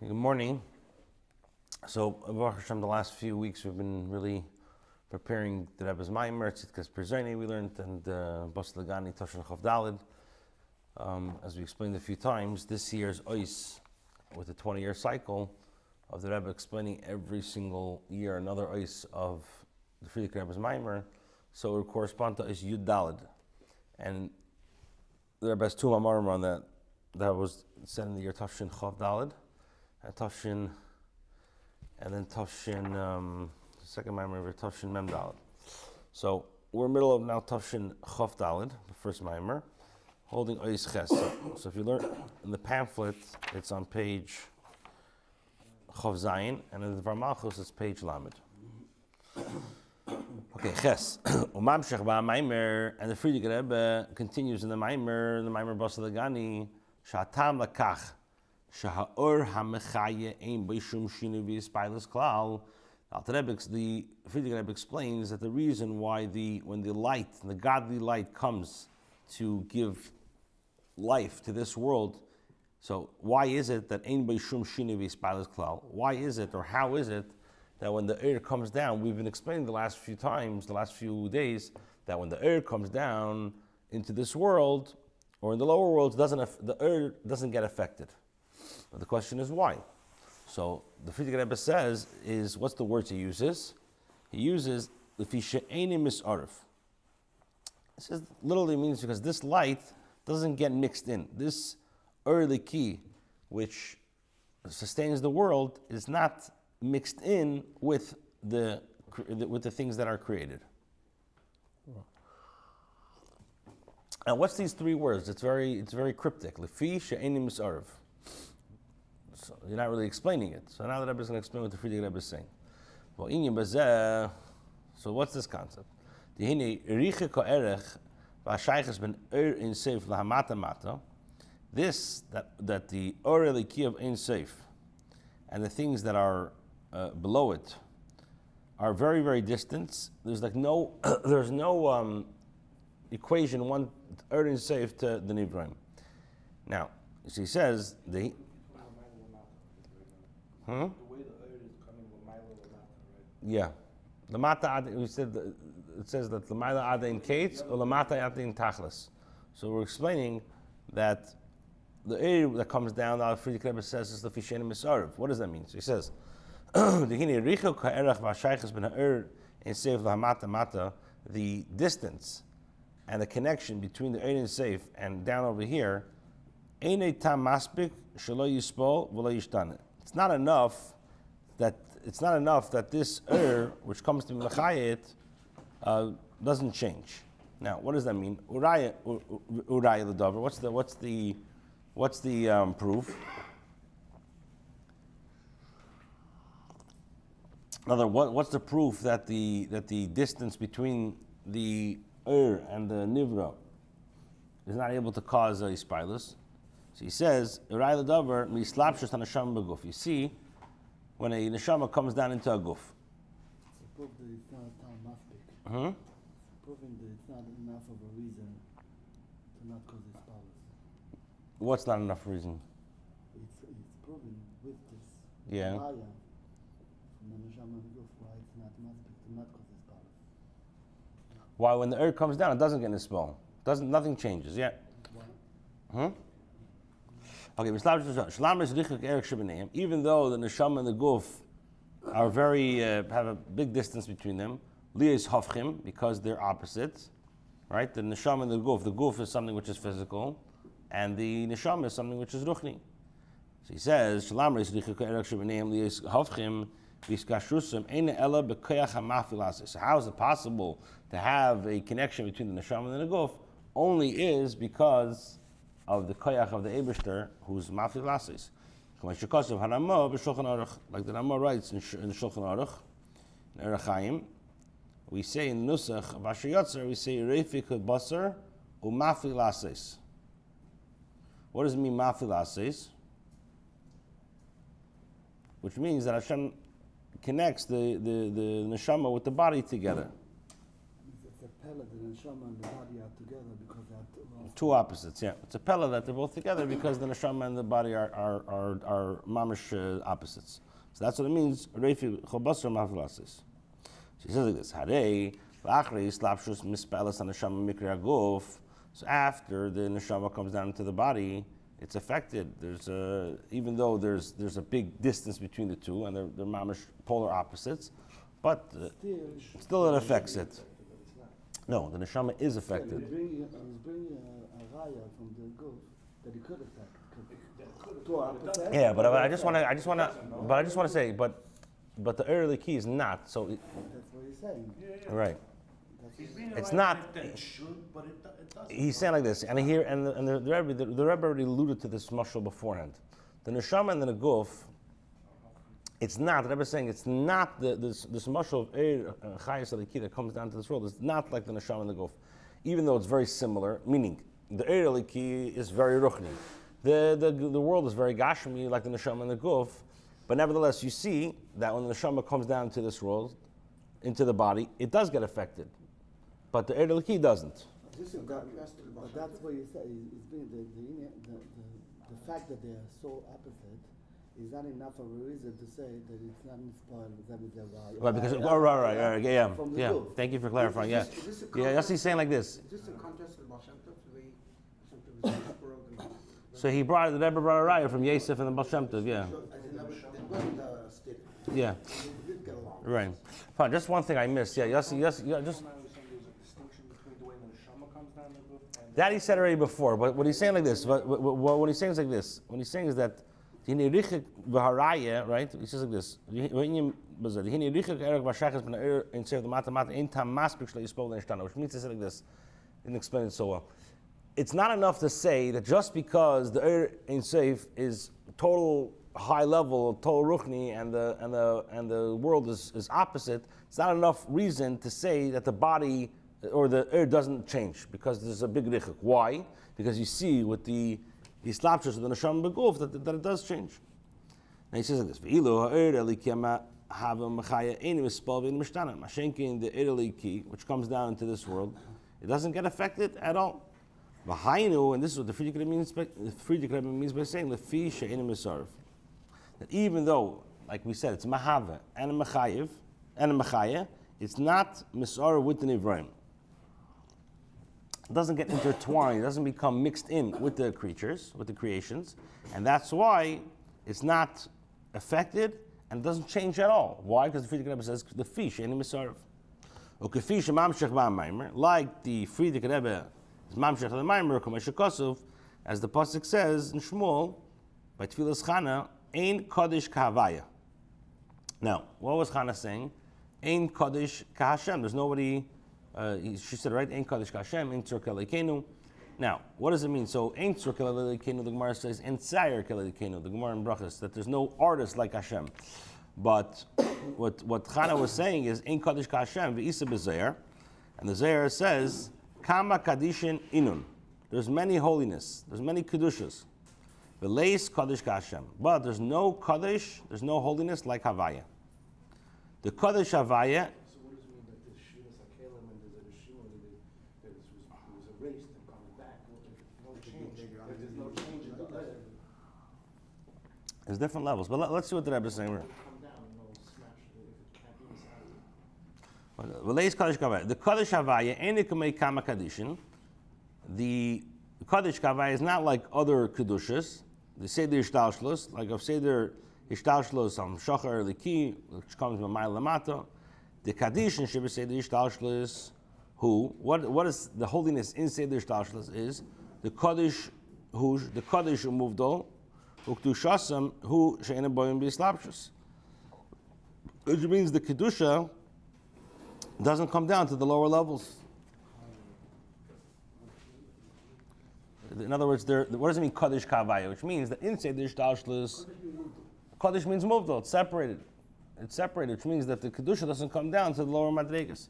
Good morning. So, Baruch Hashem, the last few weeks we've been really preparing the Rebbe's Maimer, Tzidkas Perzoni we learned, and Basi Ligani, Toshan Chav Daled. As we explained a few times, this year's Ois, with a 20-year cycle of the Rebbe explaining every single year another Ois of the Frierdiker Rebbe's Maimer, so it would correspond to Ois Yud Daled. And the Rebbe has two Mamarim on that. That was said in the year Toshan Chav Daled, and Toshin, and then Toshin, the second Maimer, Toshin Mem Daled. So we're in the middle of now Toshin Chav Daled, the first Maimer, holding Ois Ches. So if you learn in the pamphlet, it's on page Chav Zayin, and in the Varmalchus it's page Lamed. Okay, Ches. Umamshech ba'Maimer, and the Frierdiker Rebbe continues in the Maimer Basi Ligani, Shatam Lakach. Shaha'or ha'mechaye ein b'shum shinu v'yispailas klal. The Frierdiker Rebbe explains that the reason why when the light, the godly light comes to give life to this world, so why is it that ein b'shum shinu v'yispailas klal? Why is it, or how is it, that when the air comes down, we've been explaining the last few days, that when the air comes down into this world, or in the lower worlds, the air doesn't get affected. But the question is why? So the Frierdiker Rebbe says is, what's the words he uses? He uses lefi she'eini misarif. It says literally means because this light doesn't get mixed in. This early key, which sustains the world, is not mixed in with the things that are created. And what's these three words? It's very cryptic. Lefi she'eini misarif. So you're not really explaining it. So now the Rebbe is going to explain what the Frierdiker Rebbe is saying. So what's this concept? This, that the Or Eliki of Ein Seif and the things that are below it are very, very distant. There's no equation, one Or Ein Seif to the Nivraim. Now, as he says, the way the earth is coming with Mila Lamata, right? Yeah. Lamata, we said it says that Lamila Adain Kates or Lamata Adain Tachlis. So we're explaining that the air that comes down, the Frierdiker Rebbe says, is the Fishenim Misarv. What does that mean? So he says, the distance and the connection between the air and safe and down over here, it's not enough that this which comes to Mechayet, doesn't change. Now, what does that mean? Uraya l'davar. What's the proof? What's the proof that the distance between the and the nivra is not able to cause a spilus? So he says, Uraya l'davar mislapshus hanasham b'guf. You see, when a neshama comes down into a guf. It's a proof that it's not enough. It's proving that it's not enough of a reason to not cause this powers. What's not enough reason? It's proven with this Yeah. Maya from the neshama and guf why it's not masbik to not cause this powers. Why, when the earth comes down, it doesn't get nispal. Nothing changes. Yeah. Why? Okay, even though the neshama and the guf are have a big distance between them, liyas hafchim, because they're opposites, right? The neshama and the guf is something which is physical, and the neshama is something which is ruchni. So he says, so how is it possible to have a connection between the neshama and the guf? Only is because of the koyach of the Eibishter, who's mafil lasis. Like the Rama writes in the Shulchan Aruch, in Orach Chaim, we say in the Nusach of Asher Yotzer, we say Reifik Basar u'mafil lasis. What does it mean, mafil lasis? Which means that Hashem connects the neshama with the body together. It's a pella, the neshama and the body are together because they are two opposites. Yeah, it's a pella that they're both together because the neshama and the body are mamish opposites. So that's what it means. Reifi chobasar mavlasis. She says like this: Harei v'achrei slapshus mispelas haneshama mikra aguf. So after the neshama comes down into the body, it's affected. There's even though there's a big distance between the two, and they're mamish polar opposites, but still it affects it. No, the neshama is affected. He's bringing a raya from the guf that he could affect. Yeah, but I just want to say, but the early key is not. So That's what he's saying. right. It's right not. That it should, but it doesn't. He's saying like this, and here and the Rebbe already alluded to this mashal beforehand. The neshama and the guf. It's not. The Rebbe is saying it's not this mashal of chayas aliki that comes down to this world. It's not like the neshama and the guf, even though it's very similar. Meaning the aliki is very ruchni. The world is very gashmi like the neshama and the guf, but nevertheless you see that when the neshama comes down to this world, into the body, it does get affected, but the aliki doesn't. But that's what you say. The fact that they are so opposite is not enough of a reason to say that it's not spoiled with them with their Right, because right, yeah. Thank you for clarifying. Yeah, that's he's saying like this. Is this in contrast to the Baal Shem Tov, the way Baal Shem Tov is in this world? So the Rebbe brought a raya from Yosef and the Baal Shem Tov, yeah. It wasn't stated. Yeah. It did get along. Right. Fine, just one thing I missed. Yeah, yes, just There's a distinction between the way the neshama comes down the guf and that he said already before. But what he's saying like this. What he's saying is like this. What he's saying is that right? He says like this. Which means to say like this. Didn't explain it so well. It's not enough to say that just because the in Seif is total high level, total ruchni, and the world is opposite. It's not enough reason to say that the body or the doesn't change because there's a big richuk. Why? Because you see with the slapshus of the neshama beguf that it does change. Now he says like this: "Ve'ilu ha'er elikiyama hava mechaya eni mispal ve'eni mishtana." Mashenkin the eliki, which comes down into this world, it doesn't get affected at all. V'hainu, and this is what the Friedrich Rebbe means by saying lefi she'eni misarv. That even though, like we said, it's mahava and a mechaya, it's not misar with the nivraim. It doesn't get intertwined. It doesn't become mixed in with the creatures, with the creations, and that's why it's not affected and it doesn't change at all. Why? Because the Friedrich Rebbe says the fish any misarv. Okay, fish mamshech ba'maimer, like the Friedrich Rebbe is mamshech the maimer kameshakosov, as the pasuk says in Shmuel by Tfilas Chana. Ein Kodesh Kahavaya. Now, what was Chana saying? Ein Kodesh Kahashem. There's nobody, she said, right? Ein Kodesh Kahashem, Ein Tzur Kelekenu. Now, what does it mean? So, Ein Tzur Kelekenu, the Gemara says, Ein Tzayer Kelekenu, the Gemara in Brachas, that there's no artist like Hashem. But what Chana was saying is, Ein Kodesh Kahashem, V'isa B'Zayer. And the Zayer says, Kama Kadishin Inun. There's many holiness, there's many Kedushas. The lace Kaddish Kashem. But there's no Kaddish, there's no holiness like Havaya. The Kaddish Havaya. So what does it mean that the Shiras HaKelim and there's a Rishima that it was erased and comes back? No change. There's no change in the letter. There's different levels, but let's see what the Rebbe is saying. Come down, smash it if it can't be inside. The lace Kaddish Havaya. The Kaddish Havaya, Enikamei Kama Kaddishin. The Kaddish Havaya is not like other Kedushas. The Seder Ishtalshlos, like of Seder Ishtalshlos, Shachar Liki, which comes from Ma'il Lamata. The Kaddish in Shibba Seder Ishtalshlos, what is the holiness in Seder Ishtalshlos is the Kaddish Umuvdol, Uktushasam, who She'ena Boyim B'Yislapshus. Which means the Kedusha doesn't come down to the lower levels. In other words, what does it mean, Kaddish Kavaya? Which means that inside the Ishtalshlis, Kaddish means moved, it's separated. It's separated, which means that the Kedusha doesn't come down to the lower Madregas.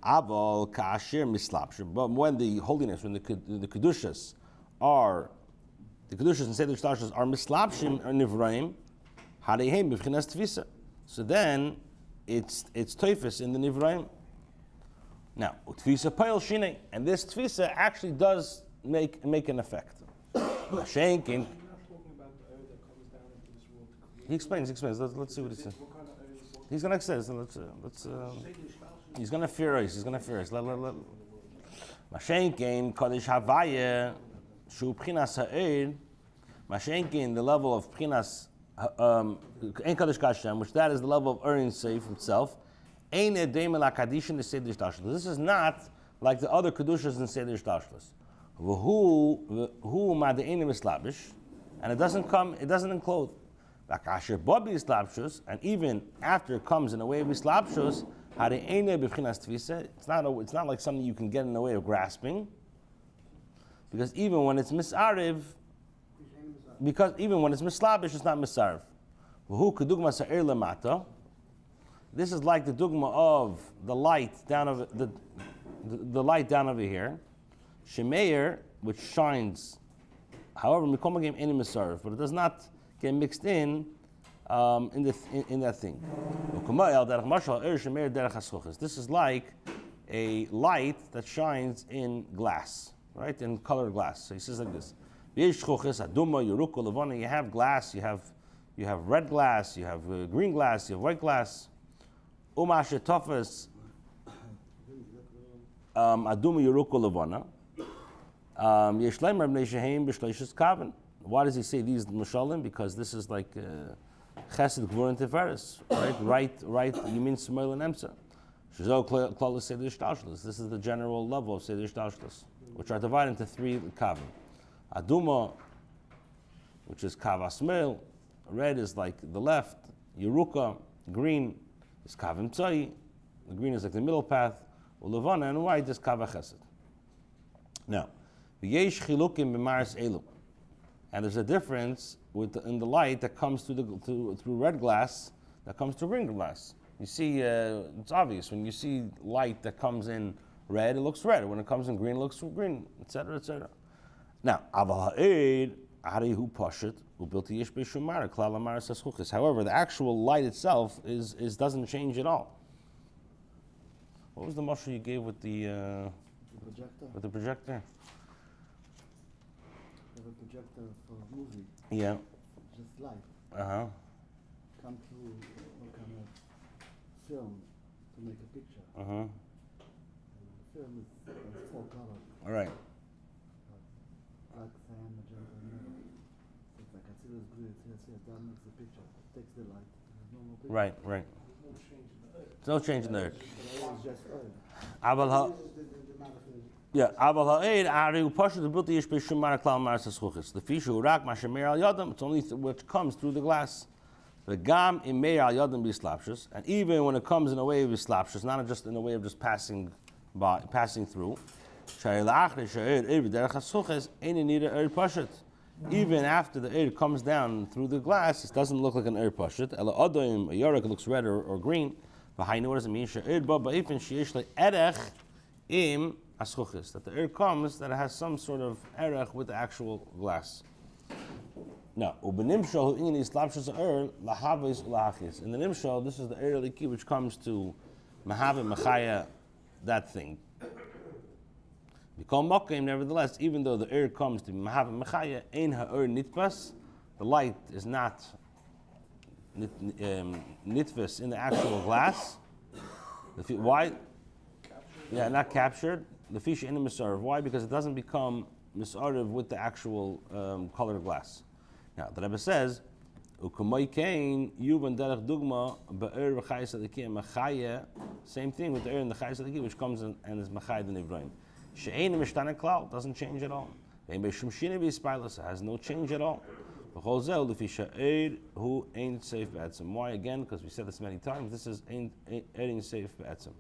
Aval Kashir Mislapshir. But when the holiness, when the Kedushas are, the Kedushas and Seder Ishtalshlis are Mislapshim or Nivraim, Harehem B'Vchinas Tvisa. So then, it's Teufis in the Nivraim. Now, Tfisa Payil Shine, and this Tfisa actually does make an effect. Shenkin. You're not talking about the earth that comes down into this world to create. He explains. Let's see what he says. What kind of earth is what? He's gonna say. So let's. He's gonna fear us. He's gonna fear us. Let. Mashenkin Kodesh Havaya Shu Pchinas Ha'ed. Mashenkin, the level of Pchinas Ein Kodesh Kashem, which that is the level of earning safe itself. Ein Edem La Kadishin the Seder Shtashlis. This is not like the other Kedushas in Seder Shtashlis. Who Ma'de'enim Islabish, and it doesn't include. Asher Bobi Islabshus, and even after it comes in a way of Islabshus, it's not like something you can get in the way of grasping, because even when it's misariv, even when it's mislabish, it's not misarv. This is like the dugma of the light down over the light down over here, shemeir, which shines. However, mikom game any misarv, but it does not get mixed in that thing. This is like a light that shines in glass, right? In colored glass. So he says like this: you have glass, you have red glass, you have green glass, you have white glass. Why does he say these mashalim? Because this is like chesed, gvur, and tiferes, right? You mean smoil and emsa. This is the general level of seder shtalshlis, which are divided into three kavim. Aduma, which is kav asmil. Red is like the left. Yeruka, green is kav imtzai. The green is like the middle path. Ulevana, and white is kav chesed. Now, v'yesh chilukim b'maris elu. And there's a difference in the light that comes through red glass that comes through green glass. You see, it's obvious when you see light that comes in red, it looks red. When it comes in green, it looks green, etc., etc. Now, however, the actual light itself doesn't change at all. What was the mashal you gave with the projector? With the projector? Have a projector for a movie. Yeah. Just light. Come through what kind of film to make a picture. And the film is full color. All right. Black, cyan, magenta, and yellow. So it's like I see this blue, that makes the picture. It takes the light. There's no more picture. Right. There's no change in the earth. It's just earth. Yeah, Aval Ha'ed Ari Upasha the Bilti Yish Beshum Mara Klal Maras HaSchuchis. The fishu Urak Mashamer Al Yadam. It's only which comes through the glass. The Gam Imeir Al Yadam Bislapshus, and even when it comes in a way of Bislapshus, not just in a way of just passing through. Even after the air comes down through the glass, it doesn't look like an air pashat. Ela Adoim a Yorek looks red or green. Behind what does it mean? She'ed ba ba'ifin she'esh le erech im. That the air comes that it has some sort of erech with the actual glass. Now, in the nimshal, this is the air liki which comes to mahave machaya, that thing. Nevertheless, even though the air comes to mahave machaya, ein ha'er nitpas, the light is not nitvis in the actual glass. Why? Yeah, not captured. The fish in the misarv. Why? Because it doesn't become misarv with the actual colored glass. Now, the Rebbe says, same thing with the air in the chayes adiki, which comes in and is machayed in Ivraim. She'ein mishtana klal, doesn't change at all. It has no change at all. Why? Again, because we said this many times, this is ain't safe be'etzim.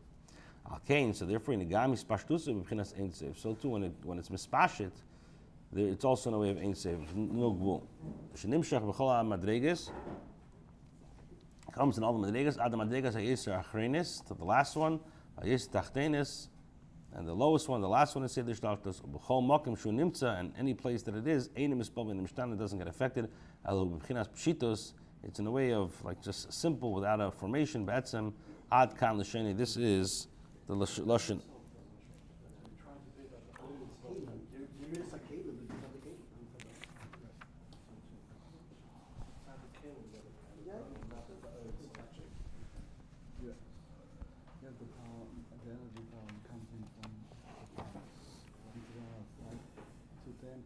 So therefore, in the gam is pashtusa b'chinas ain't safe. So too, when it's mispashit, it's also in a way of ain't safe. No gvul. Shenimshach b'chol madreges comes in all the madreges. Ad madreges hayeser achrenis to the last one, hayeser tachtenis, and the lowest one, the last one is seder shtalshus. B'chol makim shu nimtza, and any place that it is, einim mispal v'nimshtan, it doesn't get affected. Elu b'chinas pshitos, it's in a way of like just simple without a formation. B'etzem ad kan l'sheni. This is the lashon Yeah. Yeah, the power, the energy power comes in from the power. Right? So then,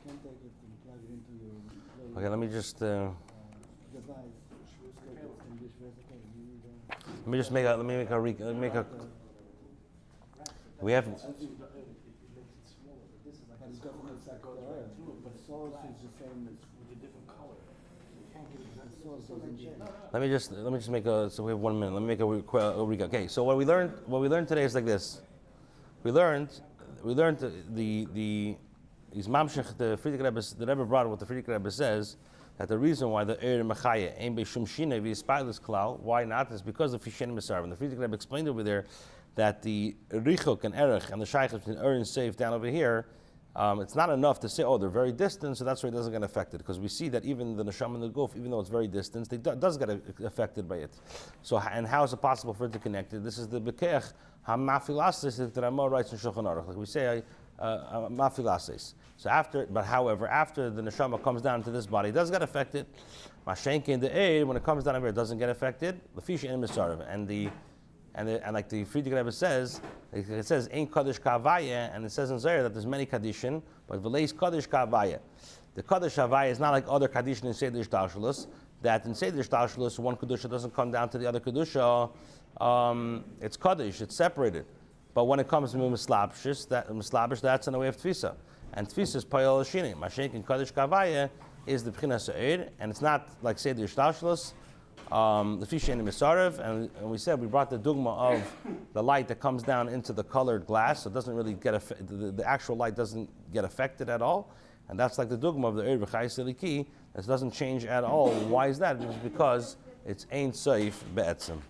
can take it and plug it into your little, Okay, let me just device. English vertical. let me just make a we have It makes it smaller, but this is like But a it doesn't affect the oil. The source is the same as with a different color. You can't get the exactly source doesn't change. let me just make a so we have 1 minute. Let me make a recap. Okay, so what we learned today is like this. We learned the these mamshech the Frierdiker Rebbe, the Rebbe brought what the Frierdiker Rebbe says, that the reason why the Eir Mechaya ain't be shum shine v'yispailis klal, why not, is because of Fishen Mesar. And the Frierdiker Rebbe explained over there that the Richuk and Erech and the Shaykhs between Ur and Seif down over here, it's not enough to say, oh, they're very distant, so that's why it doesn't get affected. Because we see that even the Neshama and the Guf, even though it's very distant, it does get affected by it. So, and how is it possible for it to connect it? This is the Bekeach HaMafilasis that the Ramah writes in Shulchan Aruch. Like we say, Mafilasis. So however, after the Neshama comes down to this body, it does get affected. Mashenke in the air, when it comes down here, it doesn't get affected. The fish in Misarav. And like the Frierdiker Rebbe says, it says Ein Kaddish Kavaya, and it says in Zohar that there's many Kaddishin, but V'leis Kaddish Kavaya. The Kaddish Kavaya is not like other Kaddishin in Seder Shtalshalus, that in Seder Shtalshalus one Kedusha doesn't come down to the other Kedusha, it's Kaddish, it's separated. But when it comes to Mislabish, that's in the way of Tfisa. And Tfisa is Payal Shini. Mashenk in Kaddish Kavaya is the B'china Sa'ir, and it's not like Seder Shtalshalus. The fish in the Misarev, and we said we brought the dogma of the light that comes down into the colored glass, so it doesn't really get the actual light doesn't get affected at all, and that's like the dogma of the Eir B'chai Siliki. It doesn't change at all. Why is that? It's because it's Ein Soif Be'etzim.